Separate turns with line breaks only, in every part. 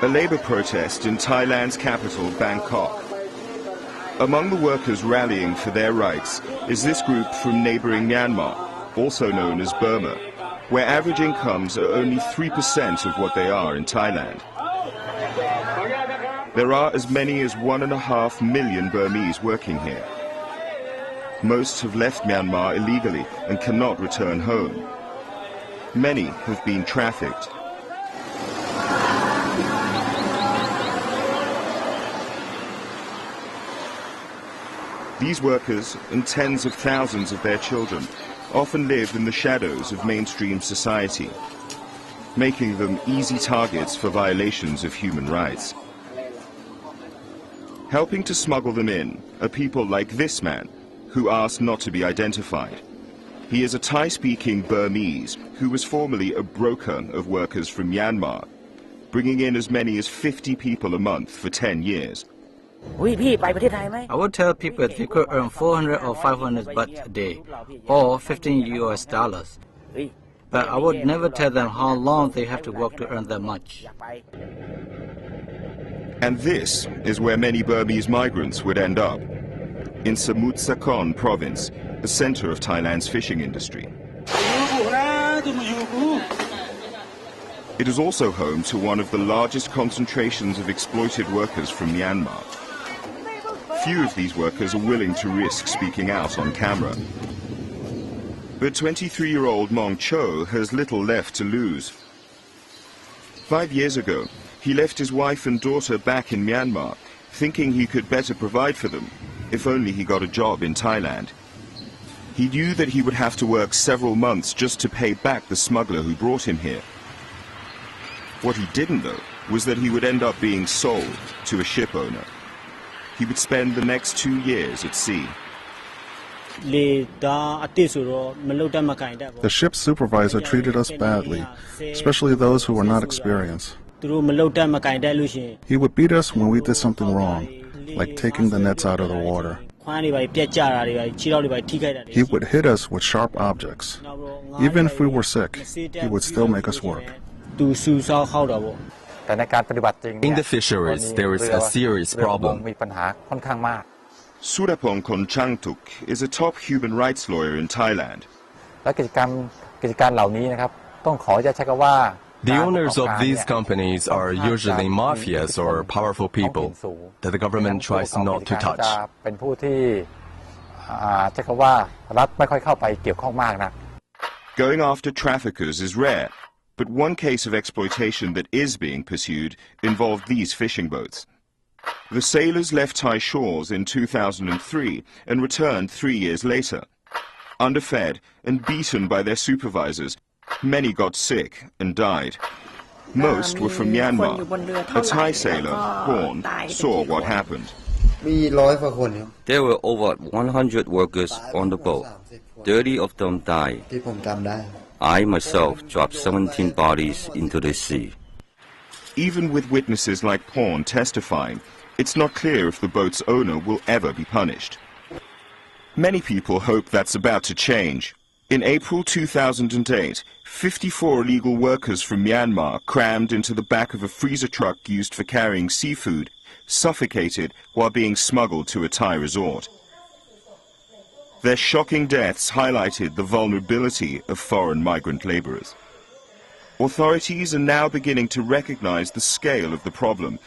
A labor protest in Thailand's capital, Bangkok. Among the workers rallying for their rights is this group from neighboring Myanmar, also known as Burma, where average incomes are only 3% of what they are in Thailand. There are as many as 1.5 million Burmese working here. Most have left Myanmar illegally and cannot return home. Many have been trafficked. These workers and tens of thousands of their children often live in the shadows of mainstream society, making them easy targets for violations of human rights. Helping to smuggle them in are people like this man, who asked not to be identified. He is a Thai-speaking Burmese who was formerly a broker of workers from Myanmar, bringing in as many as 50 people a month for 10 years.
I would tell people they could earn 400 or 500 baht a day, or $15 US. But I would never tell them how long they have to work to earn that much.
And this is where many Burmese migrants would end up, in Samut Sakhon province, the center of Thailand's fishing industry. It is also home to one of the largest concentrations of exploited workers from Myanmar. Few of these workers are willing to risk speaking out on camera. But 23-year-old Mong Cho has little left to lose. 5 years ago, he left his wife and daughter back in Myanmar, thinking he could better provide for them, if only he got a job in Thailand. He knew that he would have to work several months just to pay back the smuggler who brought him here. What he didn't know was that he would end up being sold to a ship owner. He would spend the next 2 years at sea.
The
ship's supervisor treated us badly, especially those who were not experienced. He would beat us when we did something wrong, like taking the nets out of the water. He would hit us with sharp objects. Even if we were sick, he would still make us work.
In the fisheries, there is a serious problem.
Surapong Konchangtuk is a top human rights lawyer in Thailand.
The owners of these companies are usually mafias or powerful people that the government tries not to touch.
Going after traffickers is rare, but one case of exploitation that is being pursued involved these fishing boats. The sailors left Thai shores in 2003 and returned 3 years later. Underfed and beaten by their supervisors, many got sick and died. Most were from Myanmar. A Thai sailor, Horn, saw what happened.
There were over 100 workers on the boat. 30 of them died. I myself dropped 17 bodies into the sea.
Even with witnesses like Porn testifying, it's not clear if the boat's owner will ever be punished. Many people hope that's about to change. In April 2008, 54 illegal workers from Myanmar crammed into the back of a freezer truck used for carrying seafood, suffocated while being smuggled to a Thai resort. Their shocking deaths highlighted the vulnerability of foreign migrant laborers. Authorities are now beginning to recognize the scale of the problem,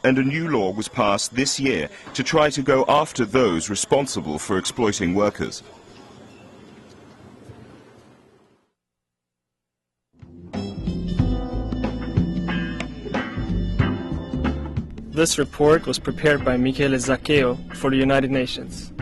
and a new law was passed this year to try to go after those responsible for exploiting workers.
This report was prepared by Michele Zaccheo for the United Nations.